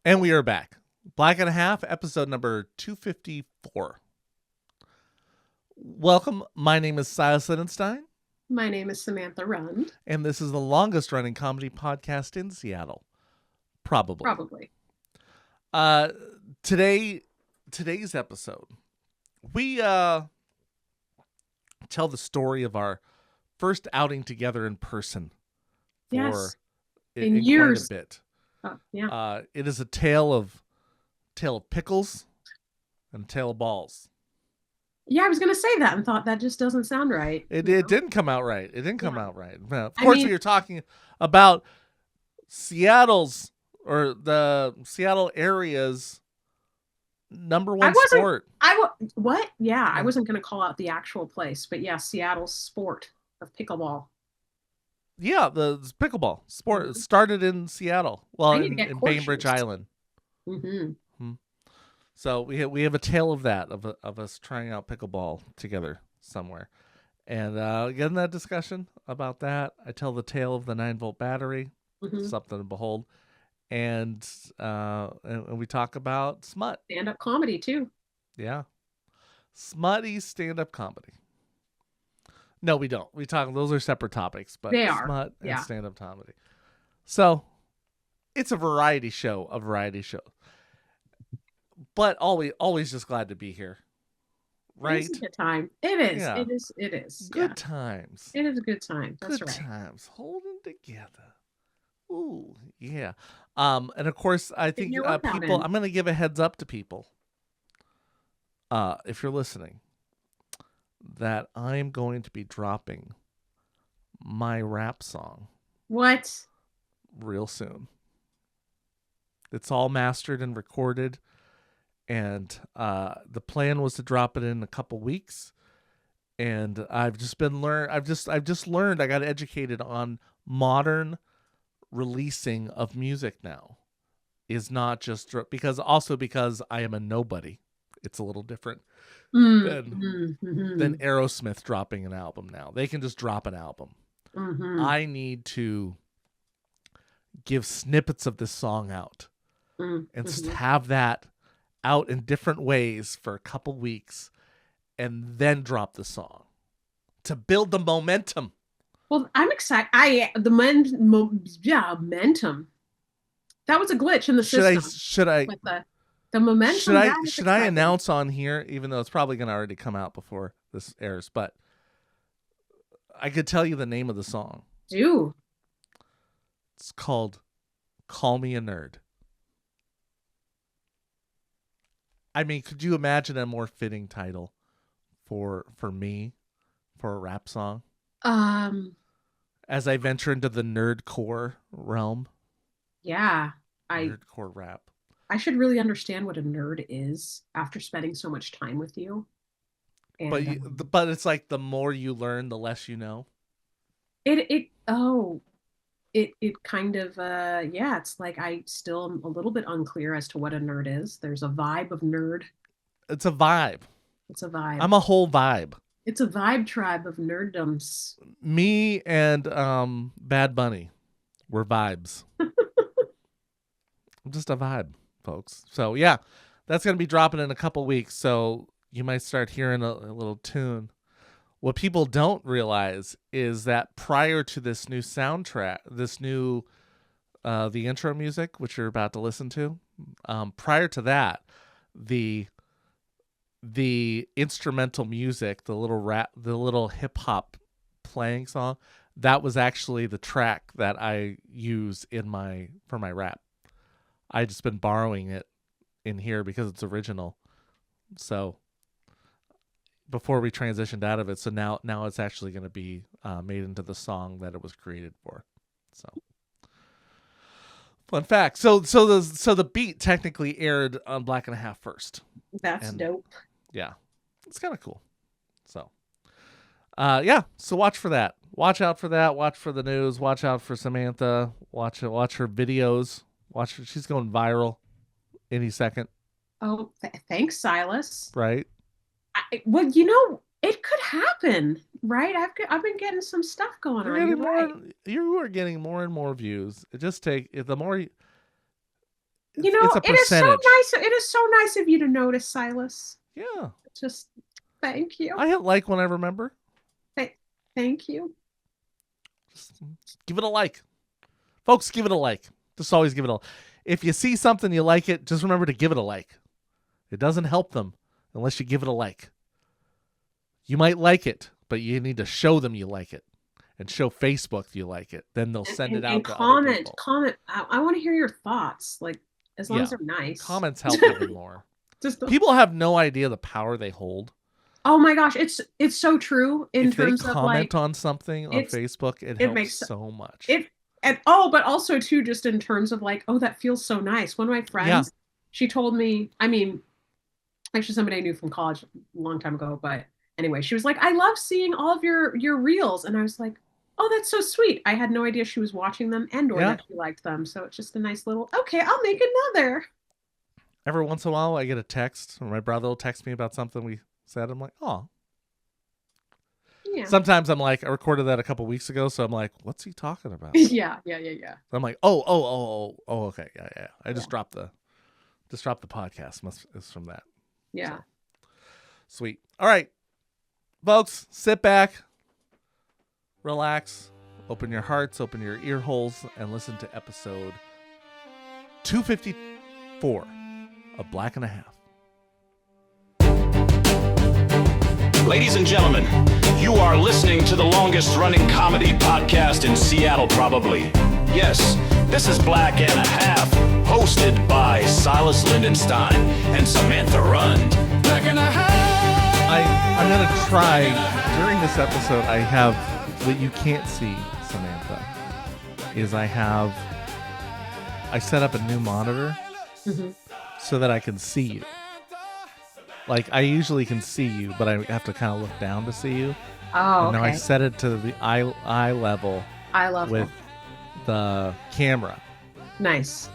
And we are back. Black and a Half, episode number 254. Welcome. My name is Silas and Samantha. My name is Samantha Rund. And this is the longest running comedy podcast in Seattle. Probably. Today's episode, we tell the story of our first outing together in person Yes. in years. Quite a bit. Yeah. It is a tale of pickles and a tale of balls. Yeah, I was going to say that and thought that just doesn't sound right. It didn't come out right. It didn't come out right. Of course, we were talking about Seattle's or the Seattle area's number one sport. What? Yeah, I wasn't going to call out the actual place, but yeah, Seattle's sport of pickleball. Yeah, the pickleball sport started in Seattle. Well, in Bainbridge Island. Mm-hmm. So we have a tale of that of us trying out pickleball together somewhere, and getting that discussion about that. I tell the tale of the 9-volt battery, something to behold, and we talk about smut, stand-up comedy too. Yeah, smutty stand-up comedy. No, we don't. We talk. Those are separate topics, but they are smut and stand-up comedy. So it's a variety show. But always just glad to be here. Right? It's a good time. It is. Yeah. It is. Good times. It is a good time. That's good right. Good times. Holding together. Ooh, yeah. And of course, I think people, I'm going to give a heads up to people. If you're listening, that I'm going to be dropping my rap song. What? Real soon. It's all mastered and recorded. And the plan was to drop it in a couple weeks, and I've just learned. I got educated on modern releasing of music now. Is not just because I am a nobody. It's a little different than Aerosmith dropping an album now. They can just drop an album. I need to give snippets of this song out and have that out in different ways for a couple weeks and then drop the song to build the momentum. Well, I'm excited. Momentum. That was a glitch in the system. Should I the momentum? Should I announce on here, even though it's probably going to already come out before this airs, but I could tell you the name of the song. Do. It's called Call Me a Nerd. I mean, could you imagine a more fitting title for me for a rap song? As I venture into the nerdcore realm. Yeah, nerdcore rap. I should really understand what a nerd is after spending so much time with you. And, but it's like the more you learn, the less you know. It kind of it's like I still am a little bit unclear as to what a nerd is. There's a vibe of nerd. It's a vibe. I'm a whole vibe. It's a vibe tribe of nerddoms. Me and Bad Bunny, we're vibes. I'm just a vibe, folks. So yeah, that's gonna be dropping in a couple weeks. So you might start hearing a little tune. What people don't realize is that prior to this new soundtrack, the intro music, which you're about to listen to, prior to that, the instrumental music, the little hip hop playing song, that was actually the track that I use for my rap. I just been borrowing it in here because it's original. So before we transitioned out of it, so now it's actually going to be made into the song that it was created for. So fun fact. So the beat technically aired on Black and a Half first. That's dope. Yeah, it's kind of cool. So so watch for that. Watch out for that. Watch for the news. Watch out for Samantha. Watch her videos. She's going viral any second. Oh, thanks, Silas. Right. Well, it could happen, right? I've been getting some stuff going on. You are getting more and more views. It just the more It's a it is so percentage. nice. It is so nice of you to notice, Silas. Yeah. Just thank you. I hit like when I remember. Thank you. Just give it a like. Folks, give it a like. Just always give it a like. If you see something you like it, just remember to give it a like. It doesn't help them unless you give it a like. You might like it, but you need to show them you like it. And show Facebook you like it. Then they'll send it out and to comment, other people. comment. I want to hear your thoughts. Like, as long as they're nice. Comments help even more. People have no idea the power they hold. Oh my gosh, it's so true in if terms they of comment on something on Facebook, it helps makes so much. But also too, just in terms of like, oh, that feels so nice. One of my friends, she told me, I mean, actually somebody I knew from college a long time ago, but anyway, she was like, I love seeing all of your reels. And I was like, oh, that's so sweet. I had no idea she was watching them or that she liked them. So it's just a nice little, okay, I'll make another. Every once in a while I get a text, or my brother will text me about something we said. I'm like, oh. Yeah. Sometimes I'm like, I recorded that a couple weeks ago, so I'm like, what's he talking about? Yeah. I'm like, oh, okay, yeah. I just dropped the podcast. It's from that. Yeah. So. Sweet. All right, folks, sit back, relax, open your hearts, open your ear holes, and listen to episode 254 of Black and a Half. Ladies and gentlemen, you are listening to the longest running comedy podcast in Seattle, probably. Yes, this is Black and a Half, hosted by Silas Lindenstein and Samantha Rund. Black and a Half! I'm going to try, during this episode, I have, what you can't see, Samantha, is I set up a new monitor so that I can see you. Like, I usually can see you, but I have to kind of look down to see you. Oh, and now I set it to the eye level. With the camera. Nice.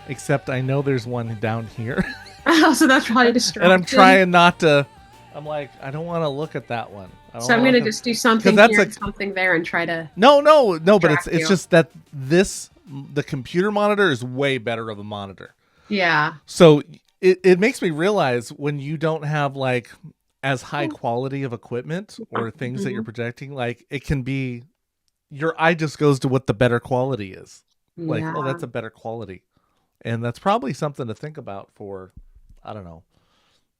Except I know there's one down here. Oh, so that's probably distracting. And I'm trying not to. I'm like, I don't want to look at that one. So I'm going to just do something here and something there and try to. No, but it's just that the computer monitor is way better of a monitor. Yeah. So it makes me realize when you don't have like as high quality of equipment or things that you're projecting, like it can be, your eye just goes to what the better quality is. Like, oh, that's a better quality. And that's probably something to think about for, I don't know.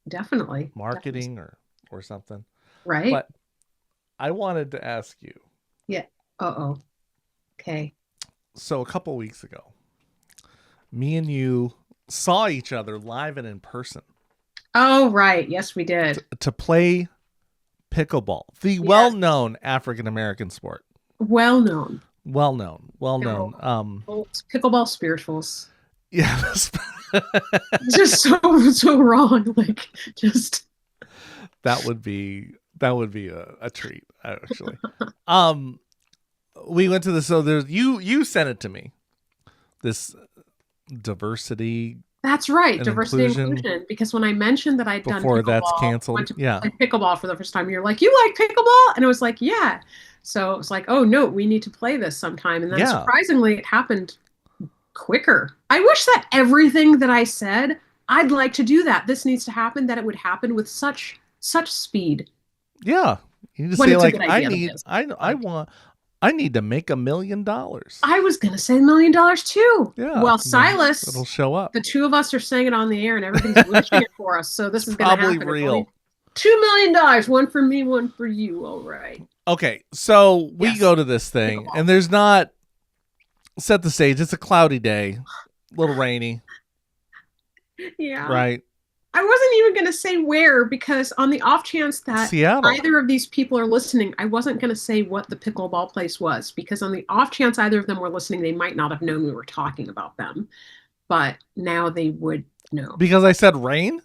Definitely. Marketing or something. Right. But I wanted to ask you. Yeah. Okay. So a couple weeks ago, me and you saw each other live and in person. Oh, right. Yes, we did. To play pickleball, the well-known African-American sport. Well-known. Pickleball spirituals. Yeah. Just so wrong. Like, just. That would be a treat, actually. We went to this. So there's you sent it to me. This diversity. That's right, diversity and inclusion. Because when I mentioned that I'd done pickleball, that's canceled, went to play pickleball for the first time, you're like, "You like pickleball?" And I was like, "Yeah." So it was like, "Oh no, we need to play this sometime." And then surprisingly, it happened quicker. I wish that everything that I said, I'd like to do that. This needs to happen. That it would happen with such speed. Yeah, you need to say like, I need to make $1 million. I was going to say $1 million too. Yeah. Well, Silas, it'll show up. The two of us are saying it on the air and everybody's wishing it for us. So this is going to happen. Probably real. $2 million. One for me, one for you. All right. Okay. So we go to this thing and there's not, set the stage. It's a cloudy day, a little rainy. Yeah. Right. I wasn't even going to say where, because on the off chance that Seattle. Either of these people are listening, I wasn't going to say what the pickleball place was, because on the off chance either of them were listening, they might not have known we were talking about them. But now they would know. Because I said rain?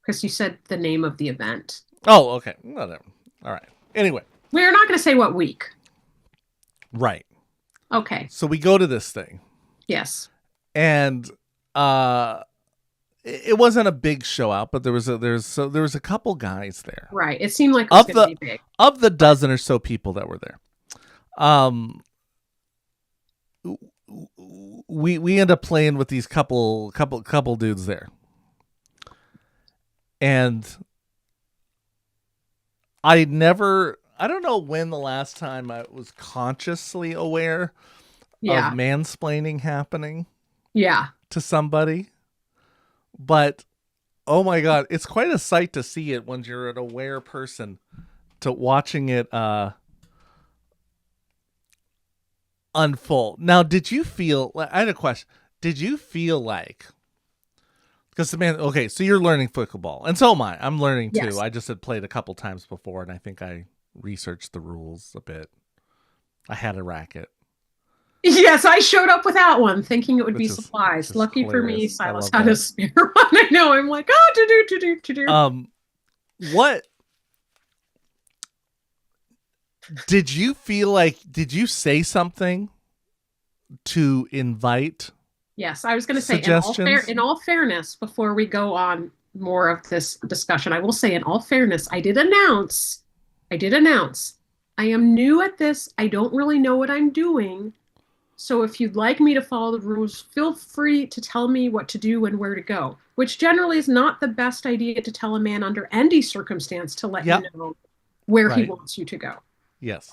Because you said the name of the event. Oh, okay. Whatever. All right. Anyway. We're not going to say what week. Right. Okay. So we go to this thing. Yes. And it wasn't a big show out, but there was a couple guys there. Right. It seemed like it was going to be big. Of the dozen or so people that were there. we end up playing with these couple dudes there, and I don't know when the last time I was consciously aware of mansplaining happening to somebody, but oh my God, it's quite a sight to see it when you're an aware person to watching it unfold. Now, did you feel, I had a question. Did you feel like, because okay, so you're learning pickleball, and so am I. I'm learning too. Yes. I just had played a couple times before, and I think I researched the rules a bit. I had a racket. Yes, I showed up without one, thinking it would be supplies. Lucky hilarious. For me, Silas had a spare one. I know. I'm like, to do. What did you feel like? Did you say something to invite? Yes, I was going to say, in all fairness, before we go on more of this discussion, I will say, in all fairness, I did announce, I am new at this. I don't really know what I'm doing. So if you'd like me to follow the rules, feel free to tell me what to do and where to go, which generally is not the best idea to tell a man under any circumstance to let you know where he wants you to go. Yes.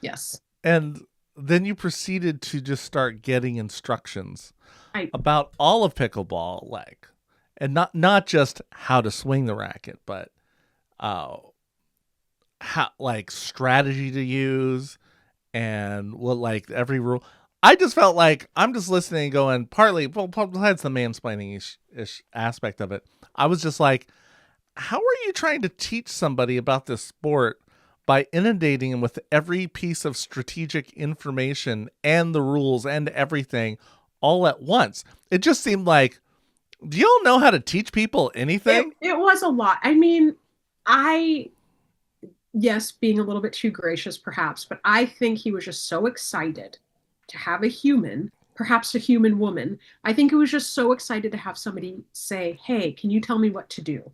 Yes. And then you proceeded to just start getting instructions about all of pickleball, and not just how to swing the racket, but how strategy to use and what every rule. I just felt like I'm just listening and going, partly, well, besides the mansplaining ish aspect of it, I was just like, how are you trying to teach somebody about this sport by inundating them with every piece of strategic information and the rules and everything all at once? It just seemed like, do y'all know how to teach people anything? It was a lot. I mean, yes, being a little bit too gracious perhaps, but I think he was just so excited to have a human, perhaps a human woman. I think he was just so excited to have somebody say, hey, can you tell me what to do?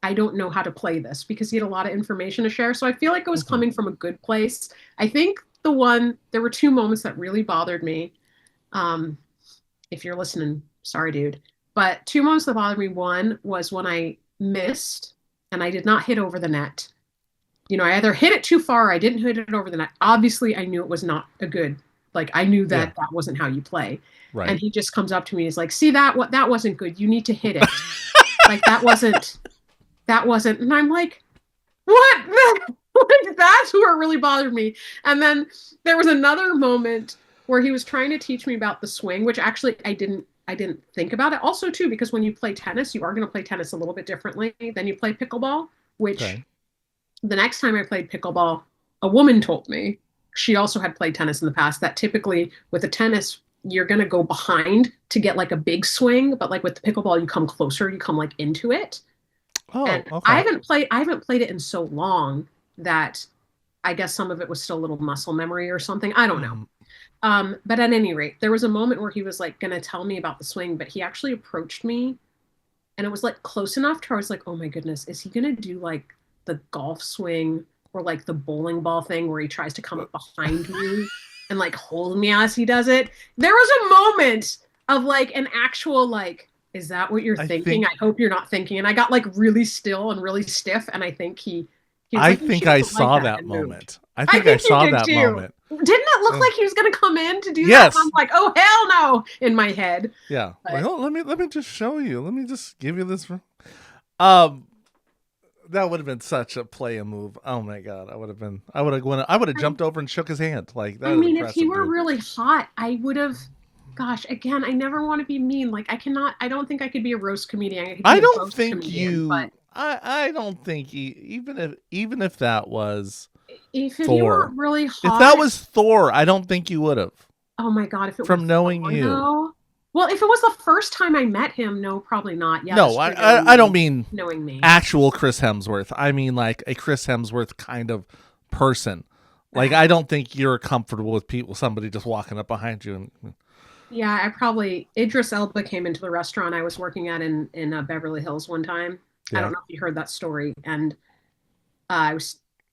I don't know how to play this, because he had a lot of information to share. So I feel like it was coming from a good place. I think there were two moments that really bothered me. If you're listening, sorry, dude. But two moments that bothered me. One was when I missed and I did not hit over the net. I either hit it too far or I didn't hit it over the net. Obviously, I knew it was not a good, I knew that that wasn't how you play. Right. And he just comes up to me and is like, see, that wasn't good. You need to hit it. That wasn't, and I'm like, what? That's where it really bothered me. And then there was another moment where he was trying to teach me about the swing, which actually I didn't think about it. Also, too, because when you play tennis, you are going to play tennis a little bit differently than you play pickleball, which the next time I played pickleball, a woman told me, she also had played tennis in the past, that typically with a tennis, you're going to go behind to get a big swing. But with the pickleball, you come closer, you come into it. Oh, and okay. I haven't played it in so long that I guess some of it was still a little muscle memory or something. I don't know. But at any rate, there was a moment where he was going to tell me about the swing, but he actually approached me and it was close enough to where I was like, oh my goodness, is he going to do the golf swing or the bowling ball thing where he tries to come up behind me and hold me as he does it? There was a moment of an actual is that what you're thinking? I hope you're not thinking. And I got really still and really stiff. And I think he I think I saw that moment. I think I saw that moment. Didn't it look like he was going to come in to do that? And I'm like, oh, hell no, in my head. Yeah. But, let me just show you. Let me just give you this. That would have been such a play move. Oh my God. I would have jumped over and shook his hand. That. I mean, if he were really hot, I would have. Gosh, again, I never want to be mean. I don't think I could be a roast comedian. I don't think I don't think even if that was Thor, you were really hot. If that was Thor, I don't think you would have. Oh my God, if it from was knowing Thor, you. No. Well, if it was the first time I met him, no, probably not. Yeah. No, I don't mean knowing me. Actual Chris Hemsworth. I mean a Chris Hemsworth kind of person. I don't think you're comfortable with somebody just walking up behind you and. Yeah, Idris Elba came into the restaurant I was working at in Beverly Hills one time. Yeah. I don't know if you heard that story. And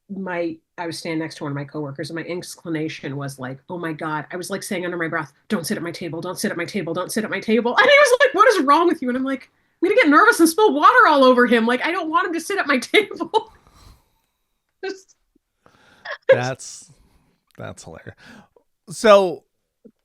I was standing next to one of my coworkers, and my inclination was like, oh my God. I was like saying under my breath, don't sit at my table, don't sit at my table, don't sit at my table. And he was like, what is wrong with you? And I'm like, I'm gonna get nervous and spill water all over him. Like, I don't want him to sit at my table. That's hilarious. So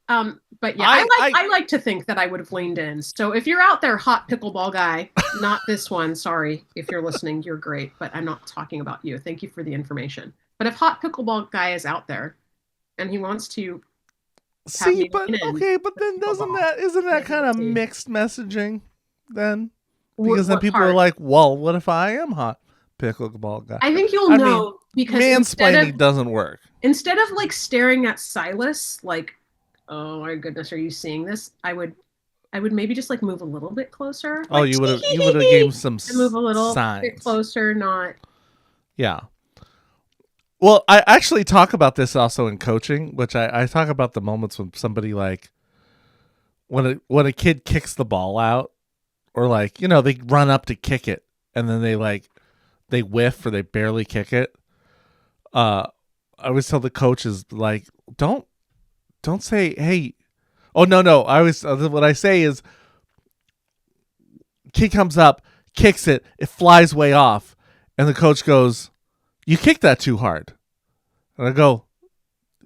but yeah, I like to think that I would have leaned in. So if you're out there, hot pickleball guy, not this one, sorry. If you're listening, you're great, but I'm not talking about you. Thank you for the information. But if hot pickleball guy is out there and he wants to see, but then isn't that kind of mixed messaging then? Because then people are like, well, what if I am hot pickleball guy? I think you'll know, because mansplaining doesn't work. Instead of like staring at Silas like, oh my goodness, are you seeing this? I would maybe just like move a little bit closer. Oh, like, you would have gave some move a little signs. bit closer, not. Yeah. Well, I actually talk about this also in coaching, which I talk about the moments when somebody like when a kid kicks the ball out, or like, they run up to kick it and then they whiff or they barely kick it. I always tell the coaches, like, don't say, hey, oh no. What I say is, kid comes up, kicks it, it flies way off, and the coach goes, you kicked that too hard. And I go,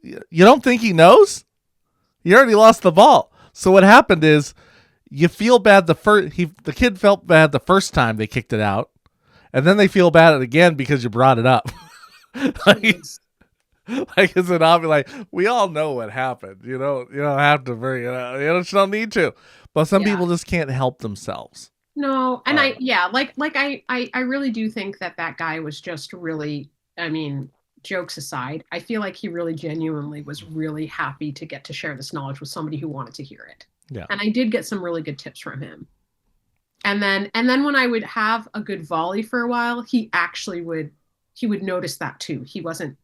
you don't think he knows? You already lost the ball. So what happened is, you feel bad the kid felt bad the first time they kicked it out, and then they feel bad again because you brought it up. Like it's an obvious, like, we all know what happened. You don't have to bring it up. You don't need to. But some people just can't help themselves. No, and I really do think that guy was just really, I mean, jokes aside, I feel like he really genuinely was really happy to get to share this knowledge with somebody who wanted to hear it. Yeah. And I did get some really good tips from him. And then when I would have a good volley for a while, he would notice that too. He wasn't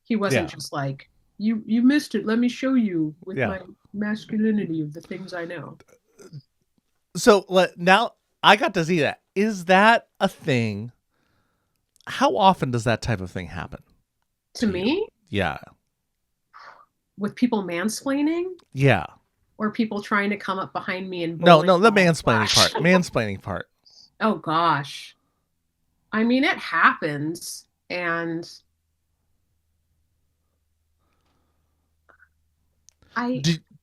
just like, you missed it, let me show you with my masculinity of the things I know. So now I got to see that. Is that a thing? How often does that type of thing happen? To me? Yeah. With people mansplaining? Yeah. Or people trying to come up behind me and no, the mansplaining part. Mansplaining part. Oh gosh. I mean, it happens, and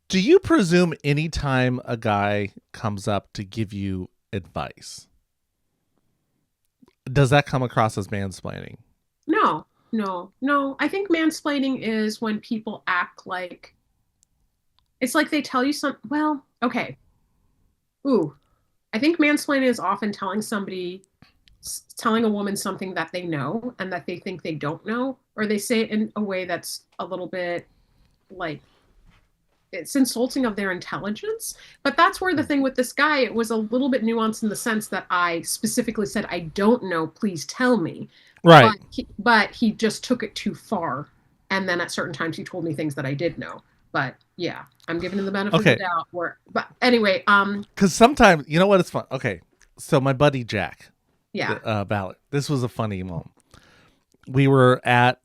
do you presume anytime a guy comes up to give you advice, does that come across as mansplaining? No. I think mansplaining is when people act like, it's like they tell you something. Well, okay. I think mansplaining is often telling a woman something that they know and that they think they don't know, or they say it in a way that's a little bit like, it's insulting of their intelligence. But that's where the thing with this guy, it was a little bit nuanced in the sense that I specifically said, I don't know, please tell me. Right. But he just took it too far. And then at certain times he told me things that I did know. But yeah, I'm giving him the benefit of the doubt. But anyway, because sometimes, you know what, it's fun. Okay, so my buddy Jack, Ballard. This was a funny moment. We were at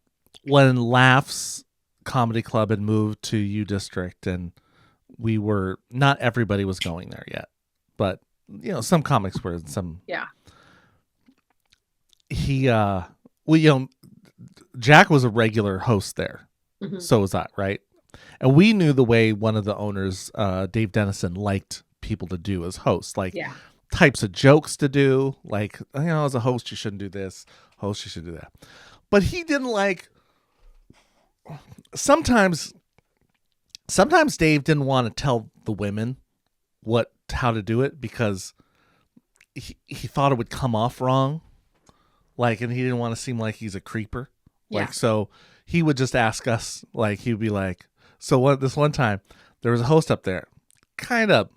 when Laughs Comedy Club had moved to U District, and we were not everybody was going there yet, but some comics were, some he Jack was a regular host there. Mm-hmm. So was I, right? And we knew the way one of the owners, Dave Dennison, liked people to do as hosts, like types of jokes to do, like, as a host you shouldn't do this, host you should do that. But he didn't like. Sometimes Dave didn't want to tell the women how to do it because he thought it would come off wrong, like, and he didn't want to seem like he's a creeper, like, so he would just ask us, like, he'd be like, so this one time there was a host up there, kind of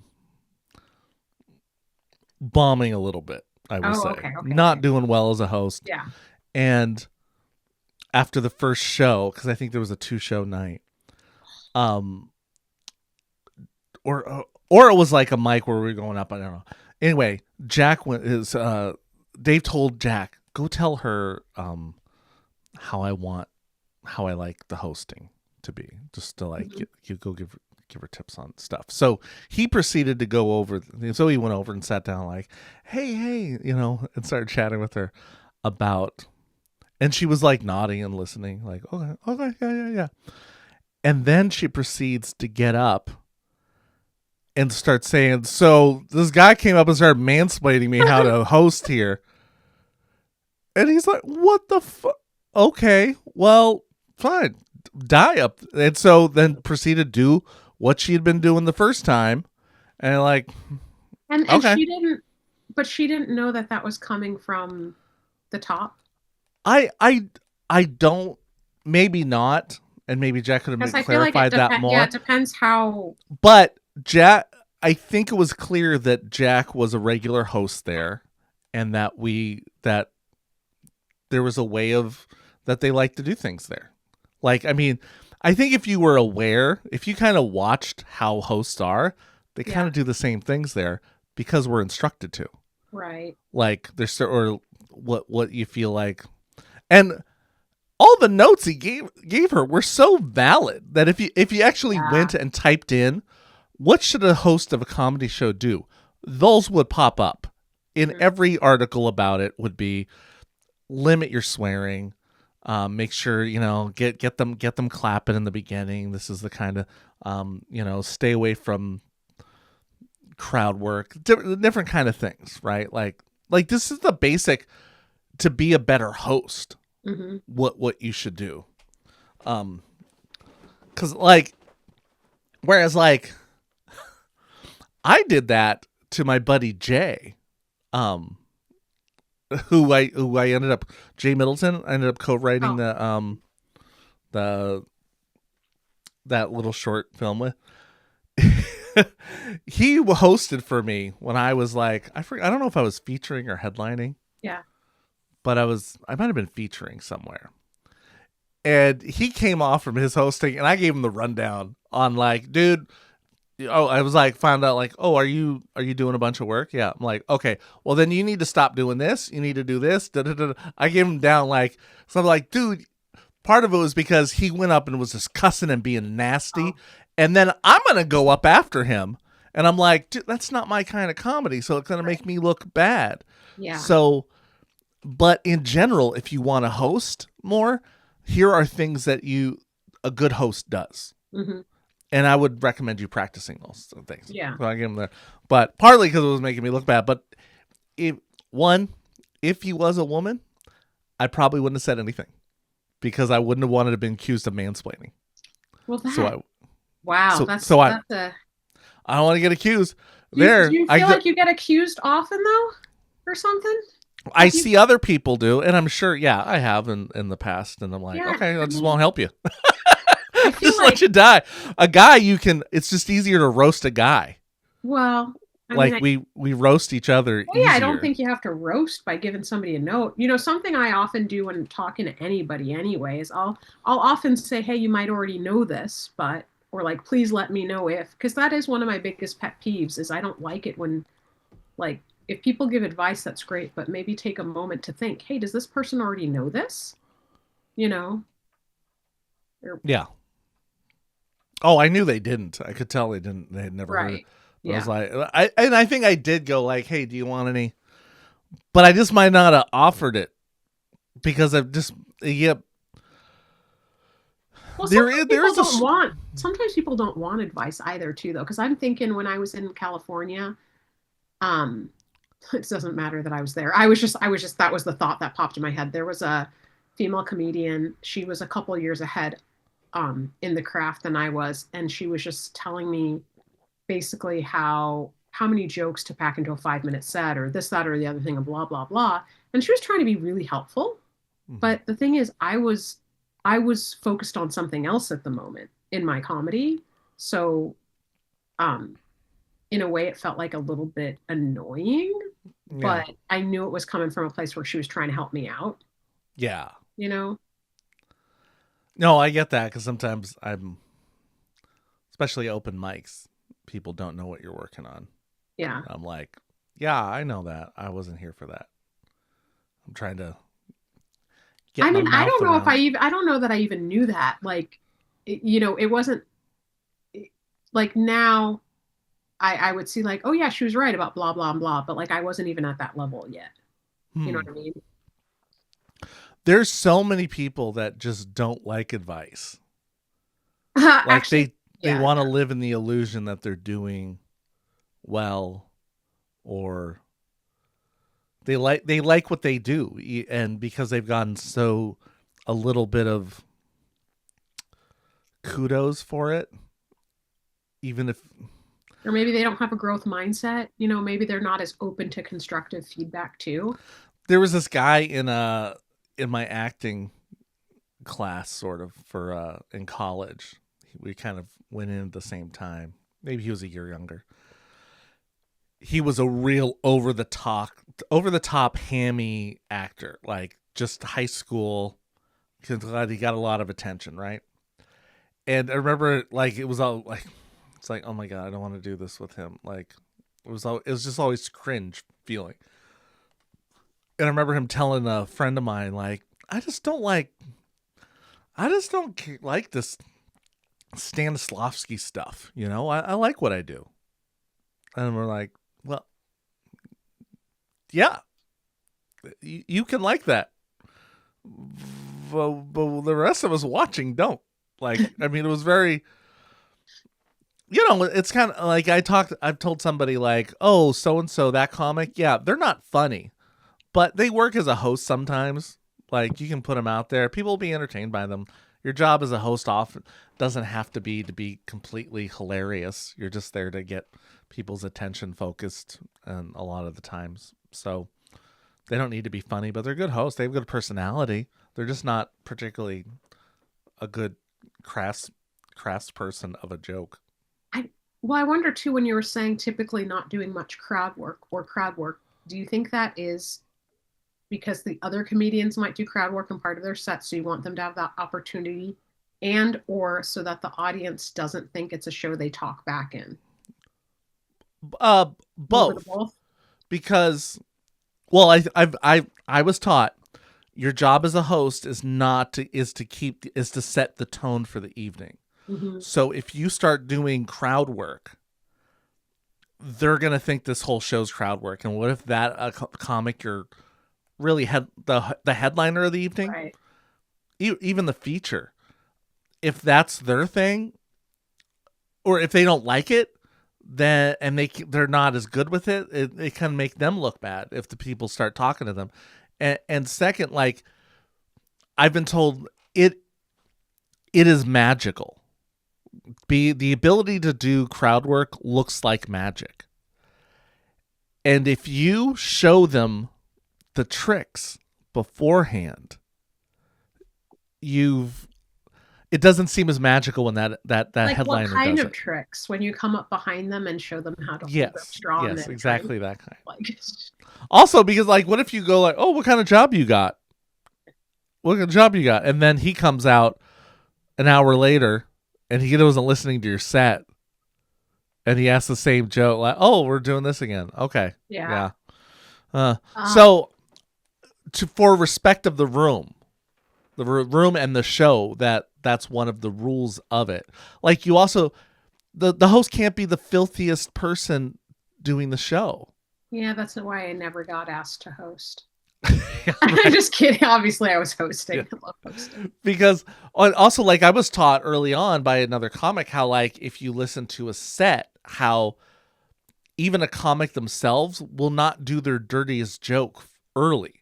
bombing a little bit, I would say, not doing well as a host, and after the first show, because I think there was a 2-show night, or it was like a mic where we were going up, I don't know. Anyway, Dave told Jack, go tell her how I like the hosting to be, just to like you go give her tips on stuff. So he proceeded to go over. So he went over and sat down like, hey, and started chatting with her about, and she was like nodding and listening like, okay, yeah. And then she proceeds to get up and start saying, so this guy came up and started mansplaining me how to host here. And he's like, what the fuck? Okay, well, fine. Die up. And so then proceeded to do what she had been doing the first time. And like, and okay. she didn't know that was coming from the top. I don't, maybe not. And maybe Jack could have clarified that more. Yeah, it depends how. But Jack, I think it was clear that Jack was a regular host there, and that there was a way of that they like to do things there. Like, I mean, I think if you were aware, if you kind of watched how hosts are, they kind of do the same things there because we're instructed to. Right. Like there's or what you feel like, and all the notes he gave her were so valid that if you actually went and typed in, what should a host of a comedy show do? Those would pop up in every article about it. Would be limit your swearing, make sure get them clapping in the beginning. This is the kind of stay away from crowd work, different kind of things, right? Like this is the basic to be a better host. Mm-hmm. What you should do, because whereas I did that to my buddy Jay, who I ended up Jay Middleton. I ended up co-writing that little short film with. He hosted for me when I was I don't know if I was featuring or headlining. Yeah. But I might have been featuring somewhere. And he came off from his hosting and I gave him the rundown on dude, I was found out are you doing a bunch of work? Yeah. I'm like, okay, well then you need to stop doing this. You need to do this. I gave him down so I'm like, dude, part of it was because he went up and was just cussing and being nasty. Oh. And then I'm going to go up after him. And I'm like, dude, that's not my kind of comedy. So it's going to make me look bad. Yeah. So, but in general, if you want to host more, here are things that a good host does. Mm-hmm. And I would recommend you practicing those things. Yeah. So I give him there. But partly because it was making me look bad. But if he was a woman, I probably wouldn't have said anything because I wouldn't have wanted to be accused of mansplaining. Well, I don't want to get accused. Do you feel like you get accused often though, or something? I see other people do, and I'm sure, I have in the past, and I'm like, okay, I just won't help you. Just let you die. A guy, it's just easier to roast a guy. Well, we roast each other. Well, I don't think you have to roast by giving somebody a note. Something I often do when talking to anybody anyway is I'll often say, hey, you might already know this, but, or please let me know because that is one of my biggest pet peeves is I don't like it when if people give advice, that's great, but maybe take a moment to think, hey, does this person already know this? Yeah. Oh, I knew they didn't. I could tell they didn't. They had never heard it. Yeah. I think I did go hey, do you want any? But I just might not have offered it because I've just, Well, sometimes people don't want advice either too, though. Cause I'm thinking when I was in California, it doesn't matter that I was there. I was just, that was the thought that popped in my head. There was a female comedian. She was a couple years ahead in the craft than I was. And she was just telling me basically how many jokes to pack into a 5-minute set or this, that, or the other thing and blah, blah, blah. And she was trying to be really helpful. Mm-hmm. But the thing is, I was focused on something else at the moment in my comedy. So, in a way, it felt like a little bit annoying, but I knew it was coming from a place where she was trying to help me out. Yeah. No, I get that because sometimes especially open mics, people don't know what you're working on. Yeah. I'm like, yeah, I know that. I wasn't here for that. I'm trying to getting I mean, a I mouth don't know if around. I don't know that I even knew that. Like, it wasn't like now I would see like, oh yeah, she was right about blah, blah, blah. But like, I wasn't even at that level yet. You know what I mean? There's so many people that just don't like advice. Like Actually, they yeah. want to live in the illusion that they're doing well, or they like what they do, and because they've gotten so a little bit of kudos for it, even if Or maybe they don't have a growth mindset. Maybe they're not as open to constructive feedback too. there was this guy in my acting class, sort of, for in college. We kind of went in at the same time. Maybe he was a year younger. He was a real over the top hammy actor, like just high school. He got a lot of attention, right? And I remember, like, it was all like, it's like, oh my god, I don't want to do this with him. Like, it was just always cringe feeling. And I remember him telling a friend of mine, like, I just don't like this Stanislavski stuff. I like what I do. And we're like, well, yeah, you can like that. But the rest of us watching don't. Like, I mean, it was very, it's kind of like I've told somebody, like, oh, so-and-so, that comic, yeah, they're not funny, but they work as a host sometimes. Like, you can put them out there. People will be entertained by them. Your job as a host often doesn't have to be completely hilarious. You're just there to get people's attention focused, and a lot of the times. So they don't need to be funny, but they're good hosts. They have good personality. They're just not particularly a good crass person of a joke. I wonder too, when you were saying typically not doing much crowd work, do you think that is because the other comedians might do crowd work in part of their set, so you want them to have that opportunity, and or so that the audience doesn't think it's a show they talk back in? Both. Because, well, I was taught your job as a host is to set the tone for the evening. Mm-hmm. So if you start doing crowd work, they're gonna think this whole show's crowd work. And what if that comic you're really the headliner of the evening, right? Even the feature, if that's their thing, or if they don't like it, then and they're not as good with it, it can make them look bad if the people start talking to them. And second, like, I've been told, it is magical. The ability to do crowd work looks like magic. And if you show them the tricks beforehand, it doesn't seem as magical when that like headliner does it. What kind of tricks? When you come up behind them and show them how to hold up straw? Yes, exactly that kind. Like, also, because, like, what if you go like, oh, what kind of job you got? What kind of job you got? And then he comes out an hour later and he wasn't listening to your set, and he asks the same joke, like, oh, we're doing this again. Okay. Yeah. So for respect of the room and the show, that's one of the rules of it. Like, you also, the host can't be the filthiest person doing the show. Yeah, that's why I never got asked to host. Yeah, I'm just kidding. Obviously, I was hosting. Yeah. I love hosting. Because also, like, I was taught early on by another comic how, like, if you listen to a set, how even a comic themselves will not do their dirtiest joke early.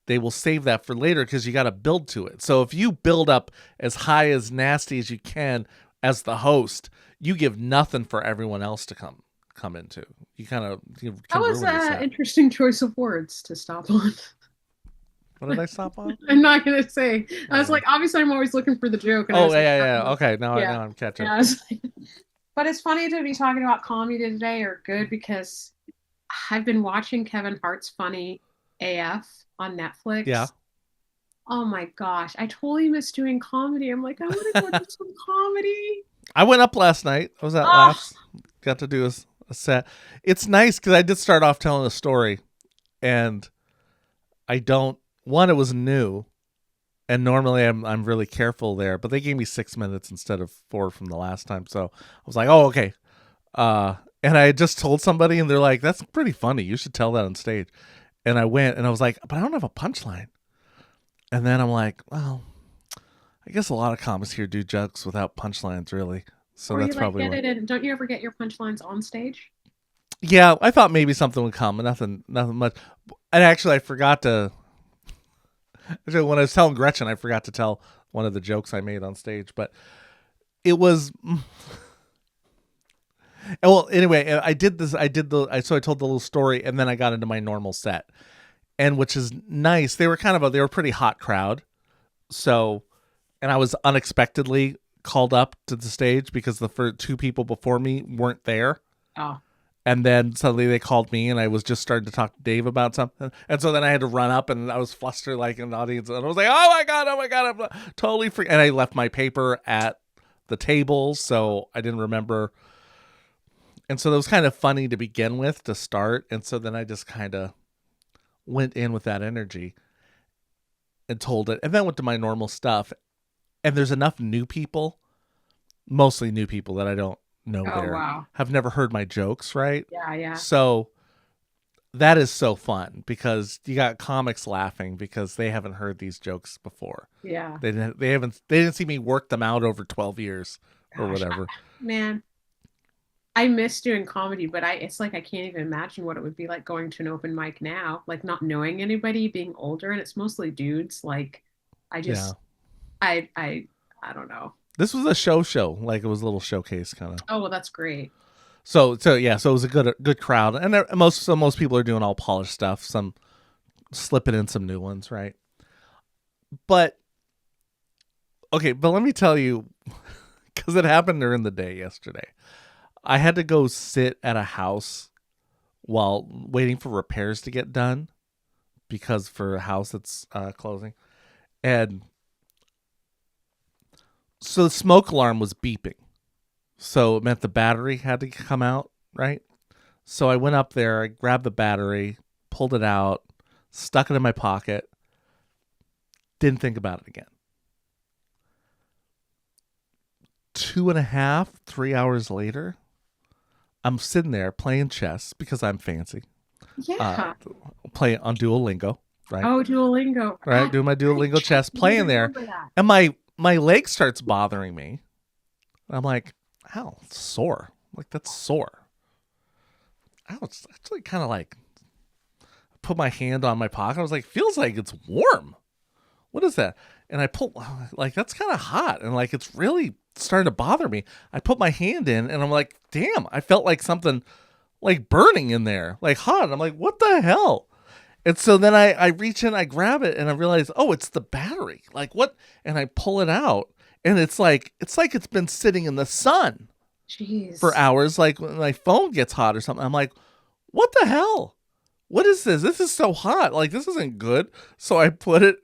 They will save that for later because you got to build to it. So if you build up as high as nasty as you can as the host, you give nothing for everyone else to come into. You kind of that was an interesting choice of words to stop on. What did I stop on? I'm not gonna say. I was like, obviously, I'm always looking for the joke. And yeah. Okay, now I'm catching. Yeah, but it's funny to be talking about comedy today, or good, because I've been watching Kevin Hart's Funny AF on Netflix. Yeah. Oh my gosh, I totally miss doing comedy. I'm like, I want to go do some comedy. I went up last night. I was at Laughs. Got to do a set. It's nice because I did start off telling a story, and it was new, And normally I'm really careful there, but they gave me 6 minutes instead of 4 from the last time. So I was like, oh, okay. And I had just told somebody, and they're like, that's pretty funny. You should tell that on stage. And I went, and I was like, but I don't have a punchline. And then I'm like, well, I guess a lot of comics here do jokes without punchlines, really. So or that's you probably get what. it in, don't you ever get your punchlines on stage? Yeah, I thought maybe something would come, but nothing much. And actually, I forgot to. Actually, when I was telling Gretchen, I forgot to tell one of the jokes I made on stage, but it was. Well, anyway, I did this. So I told the little story, and then I got into my normal set, and which is nice. They were they were a pretty hot crowd, so, and I was unexpectedly called up to the stage because the first 2 people before me weren't there. Oh. And then suddenly they called me, and I was just starting to talk to Dave about something. And so then I had to run up, and I was flustered like in the audience. And I was like, oh my God, I'm totally free. And I left my paper at the table, so I didn't remember. And so it was kind of funny to begin with, to start. And so then I just kind of went in with that energy and told it. And then went to my normal stuff. And there's enough new people, mostly new people that I don't know there. Wow. Have never heard my jokes, right? Yeah. So that is so fun because you got comics laughing because they haven't heard these jokes before. Yeah. They didn't see me work them out over 12 years or whatever. Man, I miss doing comedy, but it's like I can't even imagine what it would be like going to an open mic now, like not knowing anybody, being older, and it's mostly dudes. Like I just I don't know. This was a show. Like it was a little showcase kind of. Oh, well, that's great. So it was a good crowd, and most people are doing all polished stuff. Some slipping in some new ones, right? But okay, but let me tell you, because it happened during the day yesterday. I had to go sit at a house while waiting for repairs to get done, because for a house that's closing, and so the smoke alarm was beeping. So it meant the battery had to come out, right? So I went up there, I grabbed the battery, pulled it out, stuck it in my pocket, didn't think about it again. 2.5, 3 hours later, I'm sitting there playing chess because I'm fancy. Yeah. Playing on Duolingo, right? Oh, Duolingo. Right, doing my Duolingo chess, playing there. And my leg starts bothering me. I'm like, ow, it's sore. Like, that's sore. Ow, it's actually kind of like, put my hand on my pocket. I was like, feels like it's warm. What is that? And I pull, like, that's kind of hot. And like, it's really starting to bother me. I put my hand in and I'm like, damn, I felt like something like burning in there, like hot. And I'm like, what the hell? And so then I reach in, I grab it, and I realize, oh, it's the battery. Like, what? And I pull it out, and it's like it's been sitting in the sun for hours. Like when my phone gets hot or something, I'm like, what the hell? What is this? This is so hot. Like, this isn't good. So I put it,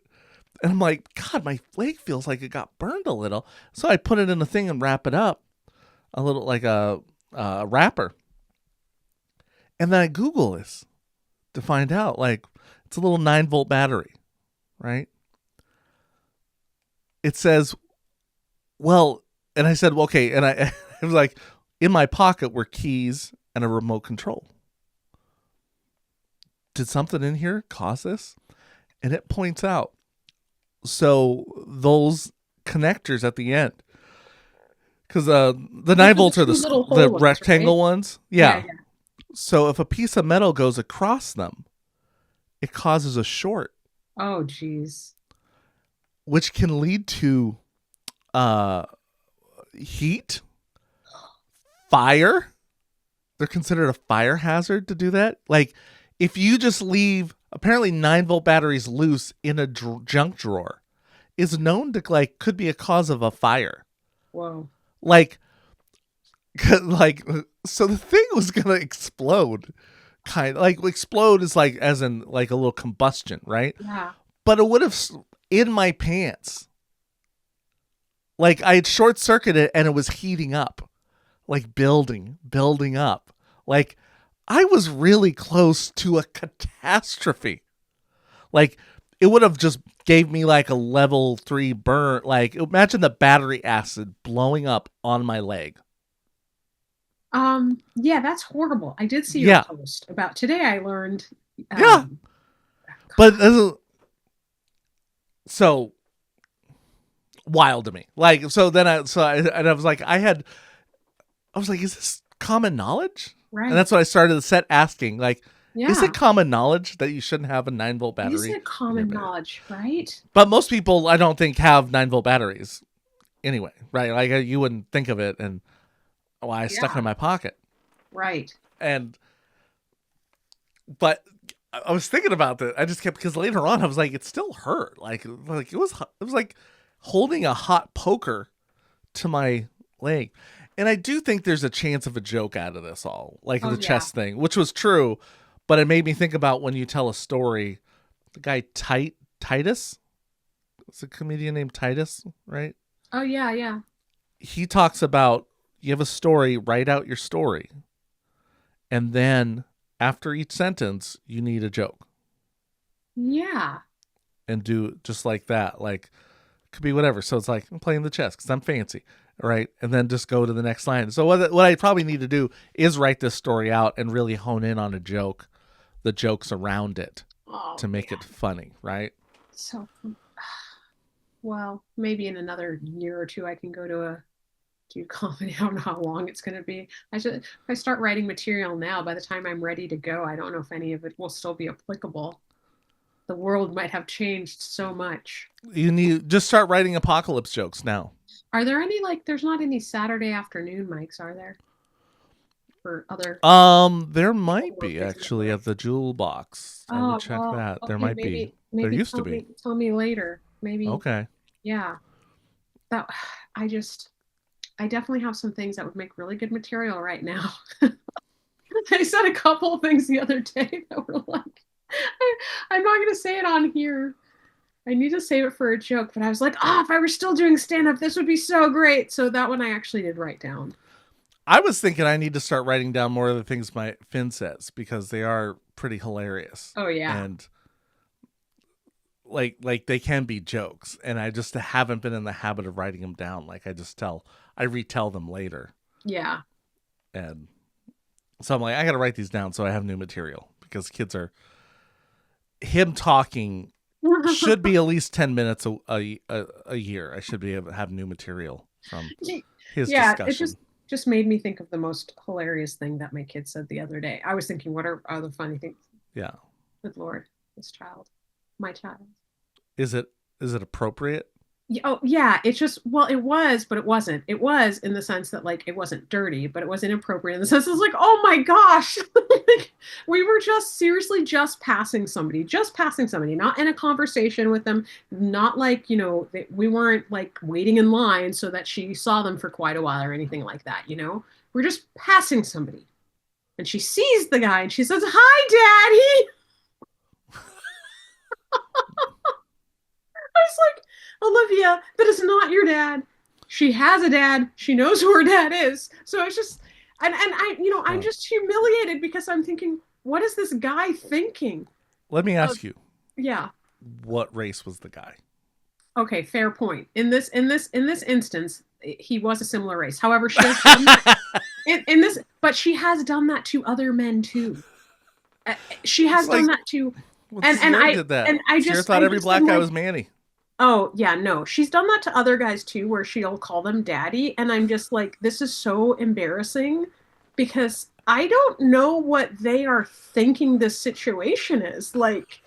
and I'm like, God, my leg feels like it got burned a little. So I put it in a thing and wrap it up, a little like a wrapper. And then I Google this to find out, like, it's a little 9-volt battery, right? It says, well, and I said, well, okay. And I was like, in my pocket were keys and a remote control. Did something in here cause this? And it points out, so those connectors at the end, because the 9 volts are the rectangle ones. Yeah. So if a piece of metal goes across them, it causes a short. Oh, geez. Which can lead to heat, fire. They're considered a fire hazard to do that. Like, if you just leave, apparently 9-volt batteries loose in a junk drawer is known to, like, could be a cause of a fire. Whoa. Like, so the thing was going to explode. Kind of like explode is like as in like a little combustion, right? Yeah. But it would have in my pants. Like I had short circuited and it was heating up, like building up. Like I was really close to a catastrophe. Like it would have just gave me like a level 3 burn. Like, imagine the battery acid blowing up on my leg. Yeah, that's horrible. I did see your Yeah. post about today. I learned. Yeah. But so wild to me. Like, so then I was like, I was like, is this common knowledge? Right. And that's what I started the set asking. Like, Yeah. is it common knowledge that you shouldn't have a 9-volt battery? Is it common knowledge, right? But most people, I don't think, have 9-volt batteries anyway, right? Like, you wouldn't think of it, and I stuck it in my pocket. Right. But I was thinking about that. I just kept, because later on I was like, it still hurt. Like it was like holding a hot poker to my leg. And I do think there's a chance of a joke out of this all, like the chest thing, which was true. But it made me think about when you tell a story, the guy Titus, it's a comedian named Titus, right? Oh yeah, yeah. He talks about, you have a story, write out your story. And then after each sentence, you need a joke. Yeah. And do just like that. Like, it could be whatever. So it's like, I'm playing the chess because I'm fancy. Right. And then just go to the next line. So what I probably need to do is write this story out and really hone in on a joke, the jokes around it, to make it funny. Right. So, well, maybe in another year or two, I can go to do comedy. I don't know how long it's going to be. If I start writing material now, by the time I'm ready to go, I don't know if any of it will still be applicable. The world might have changed so much. You need just start writing apocalypse jokes now. Are there any, like, there's not any Saturday afternoon mics, are there? For other. There might be actually at the Jewel Box. I would check that. Okay, there might be. There used to be. Tell me later. Maybe. Okay. Yeah. That I definitely have some things that would make really good material right now. I said a couple of things the other day that were like, I'm not going to say it on here. I need to save it for a joke, but I was like, if I were still doing stand-up, this would be so great. So that one I actually did write down. I was thinking I need to start writing down more of the things my Finn says because they are pretty hilarious. Oh, yeah. And like they can be jokes, and I just haven't been in the habit of writing them down. Like I retell them later. Yeah. And so I'm like, I got to write these down so I have new material because him talking should be at least 10 minutes a year. I should be able to have new material from his discussion. It just made me think of the most hilarious thing that my kid said the other day. I was thinking, what are other funny things? Yeah. Good Lord, my child. Is it appropriate? Oh yeah, it's just, well, it was, but it wasn't. It was in the sense that, like, it wasn't dirty, but it was inappropriate in the sense it was like, oh my gosh, like, we were just seriously just passing somebody, not in a conversation with them, not like, we weren't like waiting in line so that she saw them for quite a while or anything like that. We're just passing somebody, and she sees the guy and she says, "Hi, Daddy." I was like, Olivia, that is not your dad. She has a dad. She knows who her dad is. So it's just, and I'm just humiliated because I'm thinking, what is this guy thinking? Let me ask you. Yeah. What race was the guy? Okay, fair point. In this instance, he was a similar race. However, she has done that but she has done that to other men too. She has done that to, and I did that. And I just thought every black guy was Manny. Oh, yeah, no. She's done that to other guys, too, where she'll call them daddy. And I'm just like, this is so embarrassing because I don't know what they are thinking this situation is. Like,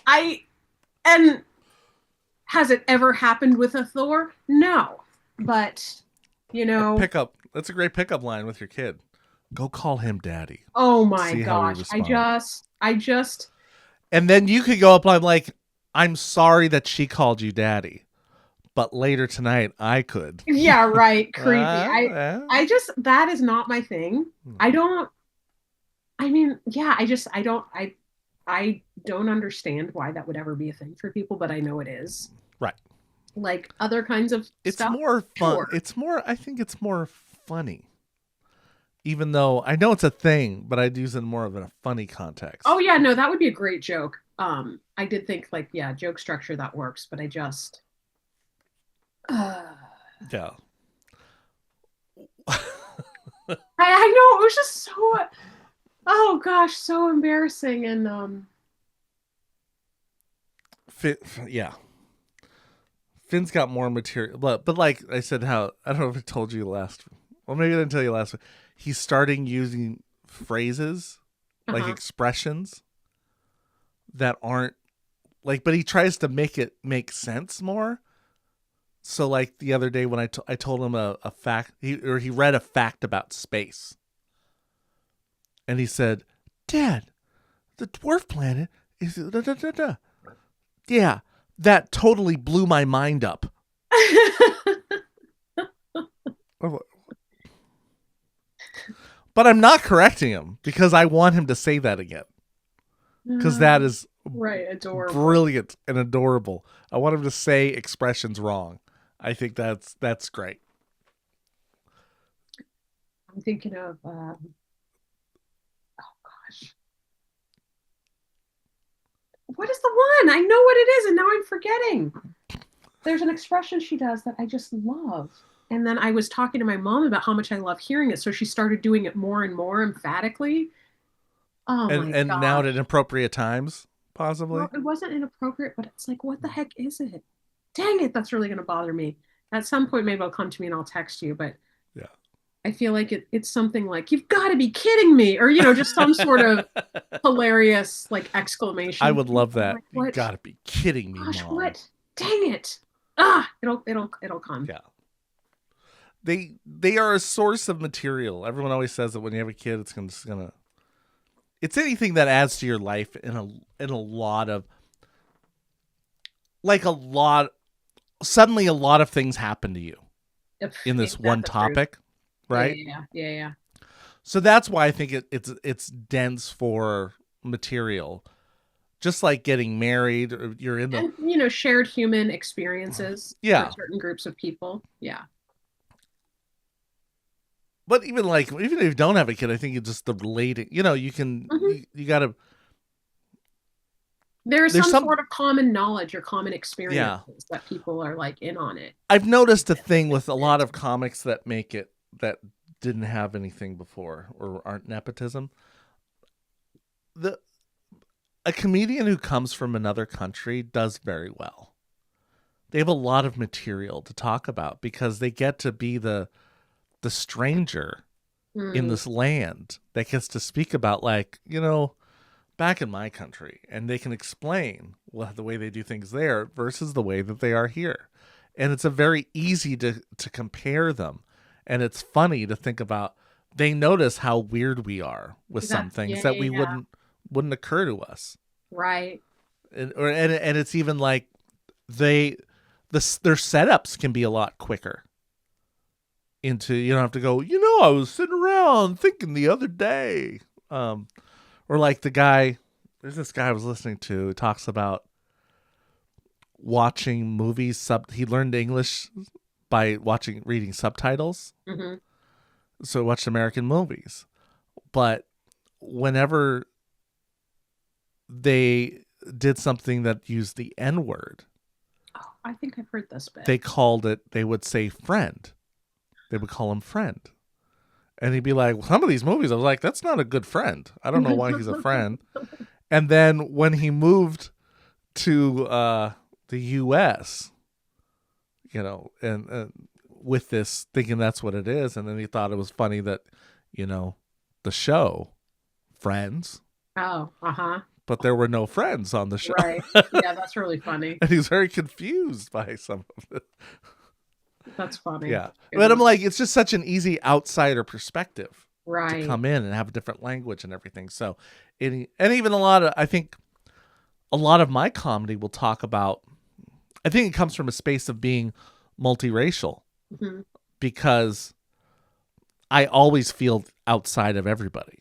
and has it ever happened with a Thor? No. But, Pickup. That's a great pickup line with your kid. Go call him daddy. Oh, my gosh. I just. And then you could go up and like, I'm sorry that she called you daddy, but later tonight I could. Yeah, right. Creepy. I just, that is not my thing. I don't understand why that would ever be a thing for people, but I know it is. Right. Like other kinds of it's stuff. More fun. Sure. I think it's more funny. even though I know it's a thing, but I'd use it more of a funny context. Oh yeah, no, that would be a great joke. I did think like, yeah, joke structure that works, but I just Yeah. I know it was just so, oh gosh, so embarrassing. And yeah, Finn's got more material, but like I said, how I don't know if I told you last. Well, maybe I didn't tell you last week. He's starting using phrases like expressions that aren't like, but he tries to make it make sense more. So like the other day when I told him a fact, he read a fact about space, and he said, "Dad, the dwarf planet is da, da, da, da." Yeah, that totally blew my mind up. But I'm not correcting him because I want him to say that again. Because that is right, adorable, brilliant and adorable. I want him to say expressions wrong. I think that's great. I'm thinking of oh gosh, what is the one? I know what it is, and now I'm forgetting. There's an expression she does that I just love. And then I was talking to my mom about how much I love hearing it, so she started doing it more and more emphatically. Oh my And gosh. now at inappropriate times, possibly. Well, it wasn't inappropriate, but it's like, what the heck is it? Dang it, that's really going to bother me. At some point, maybe it'll come to me and I'll text you. But yeah, I feel like it's something like, "You've got to be kidding me," or just some sort of hilarious like exclamation. I would love that. Like, you got to be kidding me, gosh, Mom. what? Dang it! It'll come. Yeah. They are a source of material. Everyone always says that when you have a kid, it's gonna. It's anything that adds to your life in a lot of. Suddenly a lot of things happen to you in this one topic, right? Yeah. So that's why I think it's dense for material, just like getting married. Or you're in the and, shared human experiences. Yeah, for certain groups of people. Yeah. But even if you don't have a kid, I think it's just the relating. You can you gotta. There's some sort of common knowledge or common experiences that people are like in on it. I've noticed a thing with a lot of comics that make it that didn't have anything before or aren't nepotism. A comedian who comes from another country does very well. They have a lot of material to talk about because they get to be the stranger in this land that gets to speak about back in my country, and they can explain the way they do things there versus the way that they are here. And it's a very easy to compare them. And it's funny to think about, they notice how weird we are with some things that we wouldn't occur to us. Right. And it's even like their setups can be a lot quicker. You don't have to go, I was sitting around thinking the other day. Or like there's this guy I was listening to who talks about watching movies. He learned English by reading subtitles. Mm-hmm. So he watched American movies. But whenever they did something that used the N-word. Oh, I think I've heard this bit. They would say friend. They would call him friend. And he'd be like, well, some of these movies, I was like, that's not a good friend. I don't know why he's a friend. And then when he moved to the U.S., and with this, thinking that's what it is, and then he thought it was funny that, the show, Friends. Oh, But there were no friends on the show. Right. Yeah, that's really funny. And he's very confused by some of it. That's funny. Yeah. But I'm like, it's just such an easy outsider perspective to come in and have a different language and everything. So, and even I think a lot of my comedy will talk about, I think it comes from a space of being multiracial because I always feel outside of everybody.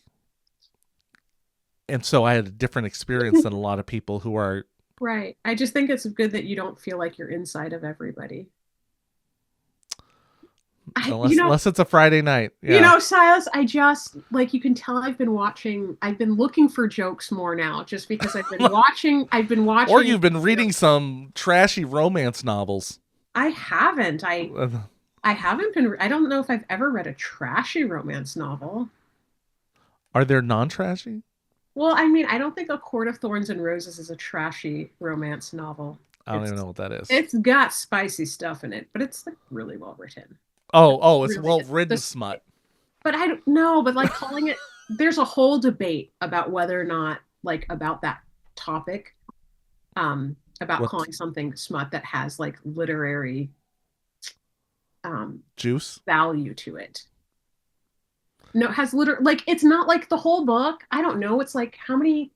And so I had a different experience than a lot of people who are. Right. I just think it's good that you don't feel like you're inside of everybody. Unless it's a Friday night. Yeah. Silas, I just, like, you can tell I've been looking for jokes more now, just because I've been watching. Or you've been reading some trashy romance novels. I haven't. I haven't been. I don't know if I've ever read a trashy romance novel. Are there non-trashy? Well, I mean, I don't think A Court of Thorns and Roses is a trashy romance novel. I don't even know what that is. It's got spicy stuff in it, but it's like really well written. It's really well-written smut. But I don't know, but like calling it, there's a whole debate about whether or not, like, about that topic, about calling something smut that has like literary juice value to it. No, it has like, it's not like the whole book. I don't know. It's like, how many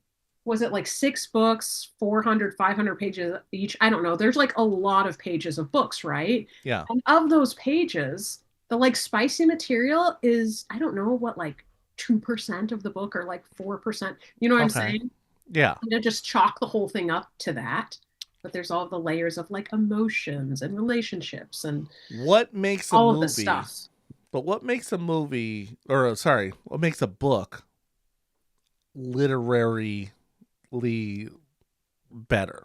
was it, like 6 books, 400, 500 pages each? I don't know. There's like a lot of pages of books, right? Yeah. And of those pages, the like spicy material is, I don't know what, like 2% of the book, or like 4%. You know what I'm saying? Yeah. Just chalk the whole thing up to that. But there's all the layers of like emotions and relationships and what makes all of the stuff. But what makes a movie, what makes a book literarily better?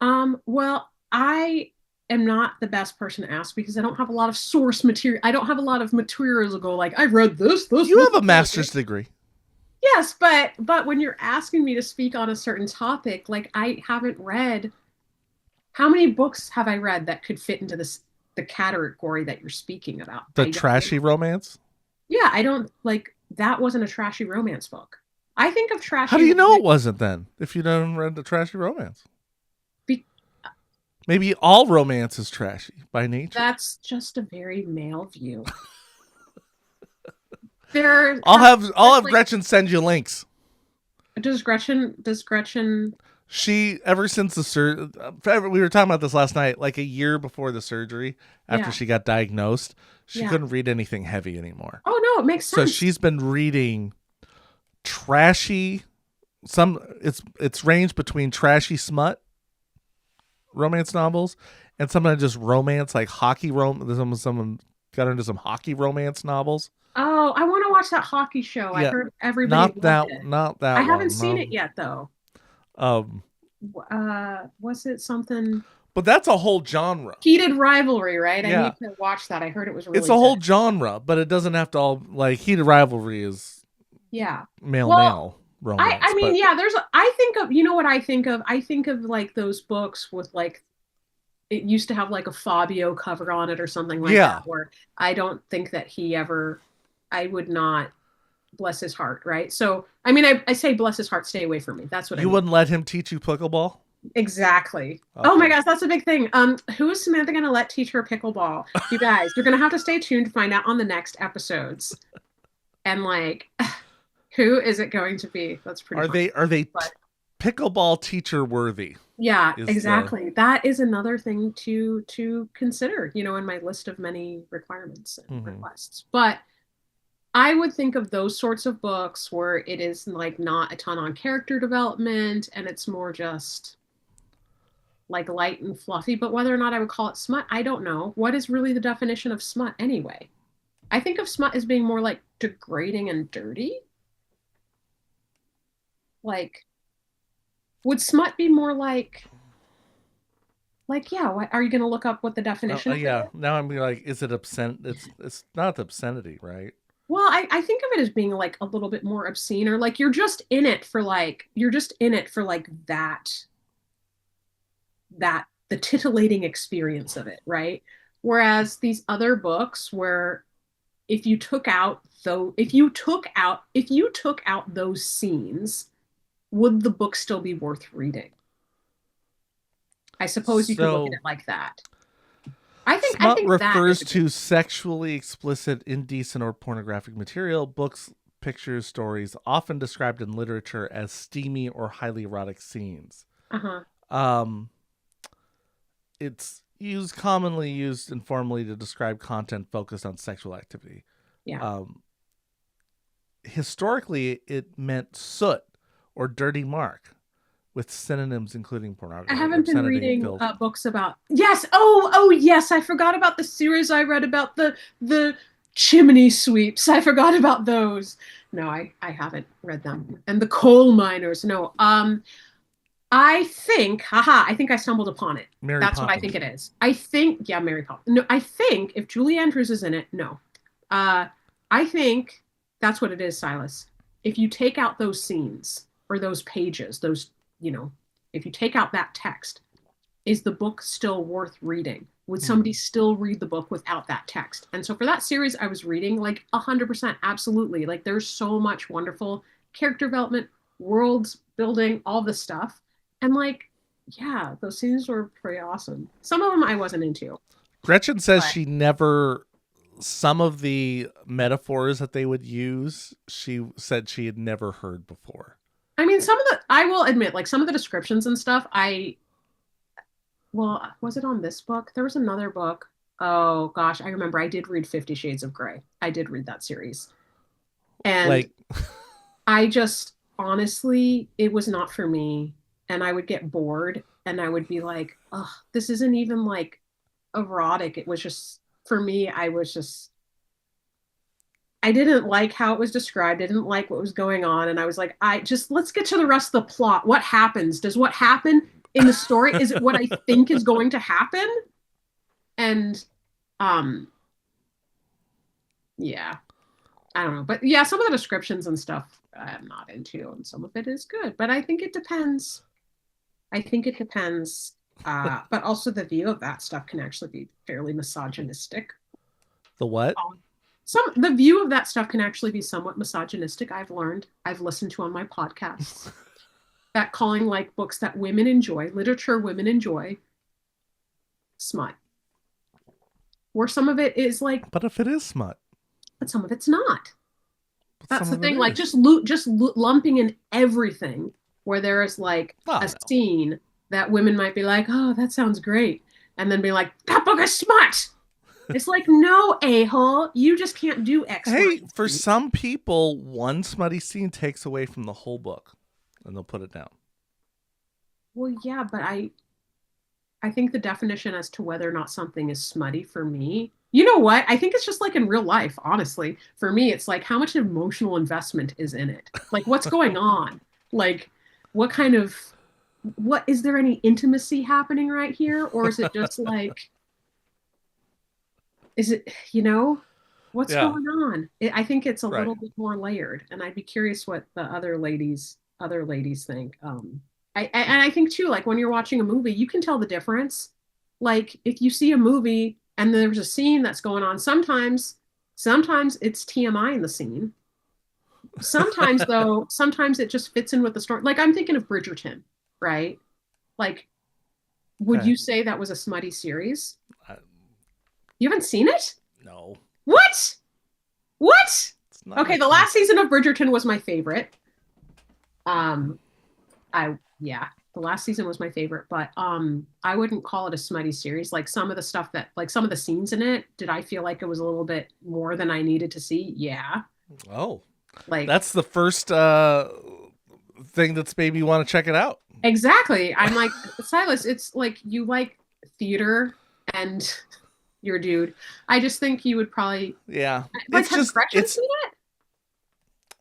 Well, I am not the best person to ask, because I don't have a lot of source material. I don't have a lot of materials to go like, I've read this. You have a master's degree. Yes, but when you're asking me to speak on a certain topic, like, I haven't read. How many books have I read that could fit into the category that you're speaking about? The trashy romance? Yeah, I don't, like, that wasn't a trashy romance book. I think of trashy. How do you know it wasn't then, if you don't read the trashy romance? Maybe all romance is trashy by nature. That's just a very male view. I'll have Gretchen send you links. Does Gretchen? She, ever since we were talking about this last night, like a year before the surgery, after she got diagnosed, she couldn't read anything heavy anymore. Oh no, it makes sense. So she's been reading trashy. It's ranged between trashy smut romance novels and sometimes just romance, like hockey someone got into some hockey romance novels. Oh, I want to watch that hockey show. I heard everybody not that I haven't seen it yet though. Was it something? But that's a whole genre. Heated Rivalry, right? I need to watch that. I heard it was really. It's a whole genre, but it doesn't have to all, like, Heated Rivalry is male romance. I mean, I think of, you know what I think of? I think of like those books with, like, it used to have like a Fabio cover on it or something like that, where I don't think that I would not, bless his heart, right? So, I mean, I say bless his heart, stay away from me. That's what I mean. You wouldn't let him teach you pickleball? Exactly. Okay. Oh my gosh, that's a big thing. Who is Samantha going to let teach her pickleball? You guys, you're going to have to stay tuned to find out on the next episodes. And like, who is it going to be? That's pretty. Are they pickleball teacher worthy? Yeah, exactly. That is another thing to consider, in my list of many requirements and requests. But I would think of those sorts of books where it is like not a ton on character development and it's more just like light and fluffy. But whether or not I would call it smut, I don't know. What is really the definition of smut anyway? I think of smut as being more like degrading and dirty. Like, would smut be more like, what, are you going to look up what the definition is? Yeah. Now I'm like, is it obscene? It's not obscenity, right? Well, I think of it as being like a little bit more obscene, or like you're just in it for like that the titillating experience of it, right? Whereas these other books where if you took out those scenes, would the book still be worth reading? I suppose you could look at it like that. Smut refers to sexually explicit, indecent, or pornographic material, books, pictures, stories, often described in literature as steamy or highly erotic scenes. It's commonly used informally to describe content focused on sexual activity. Yeah. Historically, it meant soot or dirty mark, with synonyms including pornography. I haven't been reading filled. books about. Yes. Oh, yes. I forgot about the series I read about the chimney sweeps. I forgot about those. No, I haven't read them. And the coal miners. No. I think, I think I stumbled upon it. Mary That's Poppins. what I think it is. I think, yeah, Mary Poppins. No, I think if Julie Andrews is in it, no. I think that's what it is, Silas. If you take out those scenes or those pages, those, if you take out that text, is the book still worth reading? Would somebody still read the book without that text? And so for that series I was reading, like 100%, absolutely. Like there's so much wonderful character development, worlds building, all this stuff. And like, yeah, those scenes were pretty awesome. Some of them I wasn't into. Gretchen says she never, some of the metaphors that they would use, she said she had never heard before. I mean, I will admit, like some of the descriptions and stuff, was it on this book? There was another book. Oh gosh, I remember I did read 50 Shades of Grey. I did read that series. And I just, honestly, it was not for me. And I would get bored and I would be like, oh, this isn't even like erotic. It was just, for me, I didn't like how it was described. I didn't like what was going on. And I was like, let's get to the rest of the plot. What happens? Does what happen in the story, is it what I think is going to happen? And, yeah, I don't know. But yeah, some of the descriptions and stuff I'm not into, and some of it is good. But I think it depends. But also the view of that stuff can actually be fairly misogynistic. The what? The view of that stuff can actually be somewhat misogynistic. I've listened to on my podcasts that calling like books that women enjoy, literature women enjoy, smut. Or some of it is like. But if it is smut. But some of it's not. That's the thing. Like just lumping in everything. Where there is like scene that women might be like, oh, that sounds great. And then be like, that book is smut. It's like, no, a-hole, you just can't do X. Hey, for some people, one smutty scene takes away from the whole book and they'll put it down. Well, yeah, but I think the definition as to whether or not something is smutty for me, you know what? I think it's just like in real life, honestly. For me, it's like how much emotional investment is in it? Like what's going on? Like, what is there any intimacy happening right here? Or is it just like, is it, what's going on? I think it's a little bit more layered, and I'd be curious what the other ladies think. I think too, like when you're watching a movie, you can tell the difference. Like if you see a movie and there's a scene that's going on, sometimes it's TMI in the scene. Sometimes though, it just fits in with the story. Like I'm thinking of Bridgerton, right? Like, would you say that was a smutty series? You haven't seen it? No. What? Okay, the last season of Bridgerton was my favorite. The last season was my favorite, but I wouldn't call it a smutty series. Like some of the stuff some of the scenes in it, did I feel like it was a little bit more than I needed to see? Yeah. Oh. Like that's the first thing that's made me want to check it out. Exactly. I'm like, Silas, it's like you like theater and you're a dude. I just think you would probably. Yeah. Like, has Gretchen seen it?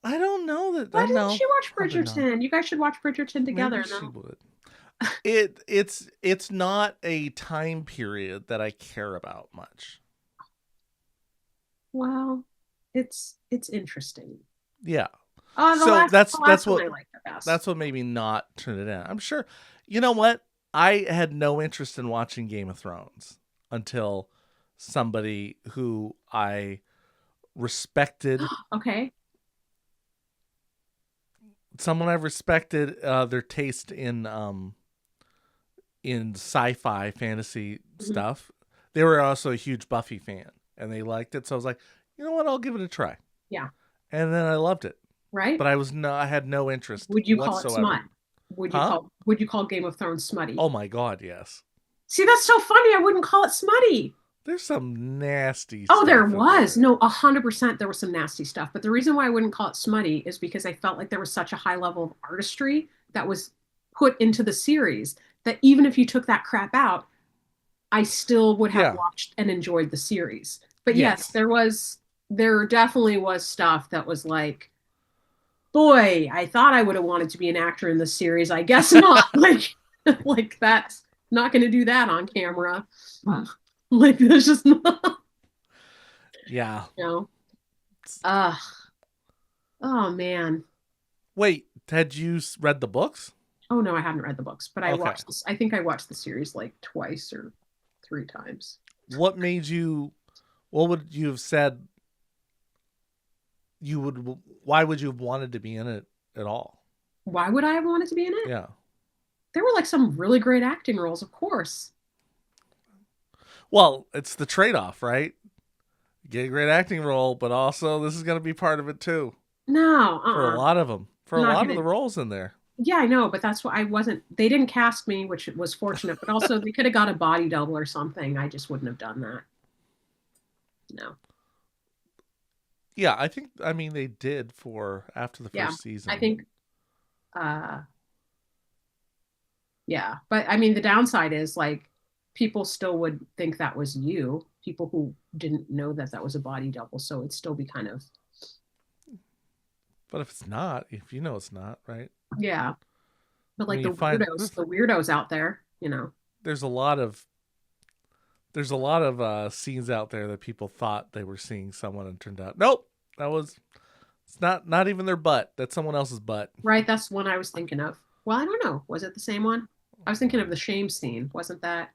I don't know that. Why didn't she watch Bridgerton? You guys should watch Bridgerton together. Maybe she would. It's not a time period that I care about much. Well, it's interesting. Yeah. So that's what I like the best. That's what made me not turn it in. I'm sure. You know what? I had no interest in watching Game of Thrones until somebody who I respected. Okay. Someone I respected their taste in sci-fi fantasy stuff. They were also a huge Buffy fan and they liked it. So I was like, you know what? I'll give it a try. Yeah. And then I loved it. Right. But I had no interest. Would you whatsoever. Call it smut? Would you call Game of Thrones smutty? Oh my God, yes. See, that's so funny. I wouldn't call it smutty. There's some nasty stuff. Oh, there was. No, 100% there was some nasty stuff. But the reason why I wouldn't call it smutty is because I felt like there was such a high level of artistry that was put into the series that even if you took that crap out, I still would have watched and enjoyed the series. But yes, there definitely was stuff that was like, boy, I thought I would have wanted to be an actor in this series. I guess not. like that's not going to do that on camera. Like there's just not. Yeah. You know. Oh man. Wait, had you read the books? Oh no, I haven't read the books, but I watched this. I think I watched the series like twice or 3 times. What would you have said why would you have wanted to be in it at all? Why would I have wanted to be in it? Yeah. There were like some really great acting roles, of course. Well, it's the trade-off, right? You get a great acting role, but also this is going to be part of it too. No, For a lot of them. For a lot of the roles in there. Yeah, I know, but that's why they didn't cast me, which was fortunate, but also they could have got a body double or something. I just wouldn't have done that. No. Yeah, I mean, they did after the first season. I think, yeah, but I mean, the downside is like people still would think that was you, people who didn't know that was a body double. So it'd still be kind of. But if it's not, if you know it's not, right? Yeah. But like the weirdos out there, you know. There's a lot of scenes out there that people thought they were seeing someone and turned out, nope, it's not even their butt. That's someone else's butt. Right. That's one I was thinking of. Well, I don't know. Was it the same one? I was thinking of the shame scene. Wasn't that?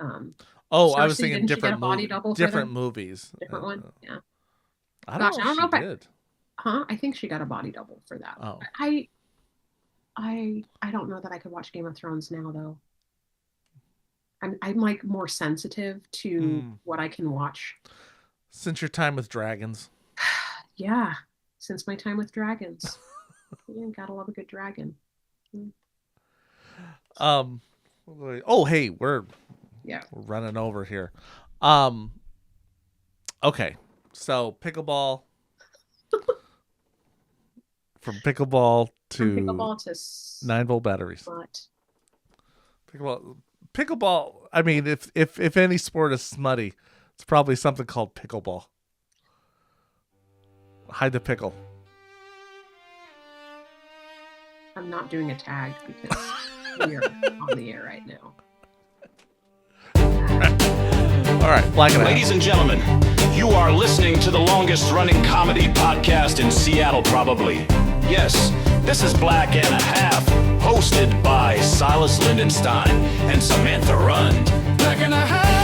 I was thinking different movies. Different movies. Different one. Yeah. I don't know if she did. I think she got a body double for that. Oh. I don't know that I could watch Game of Thrones now though. I'm like more sensitive to what I can watch. Since your time with dragons. Yeah, since my time with dragons. Yeah, gotta love a good dragon. Hey, we're running over here. Okay, so pickleball. From pickleball to 9-volt batteries. What? Pickleball. I mean, if any sport is smutty, it's probably something called pickleball. Hide the pickle. I'm not doing a tag because we are on the air right now. All right, Black and a Half. Ladies and gentlemen, you are listening to the longest running comedy podcast in Seattle, probably. Yes, this is Black and a Half, hosted by Silas Lindenstein and Samantha Rund. Black and a Half.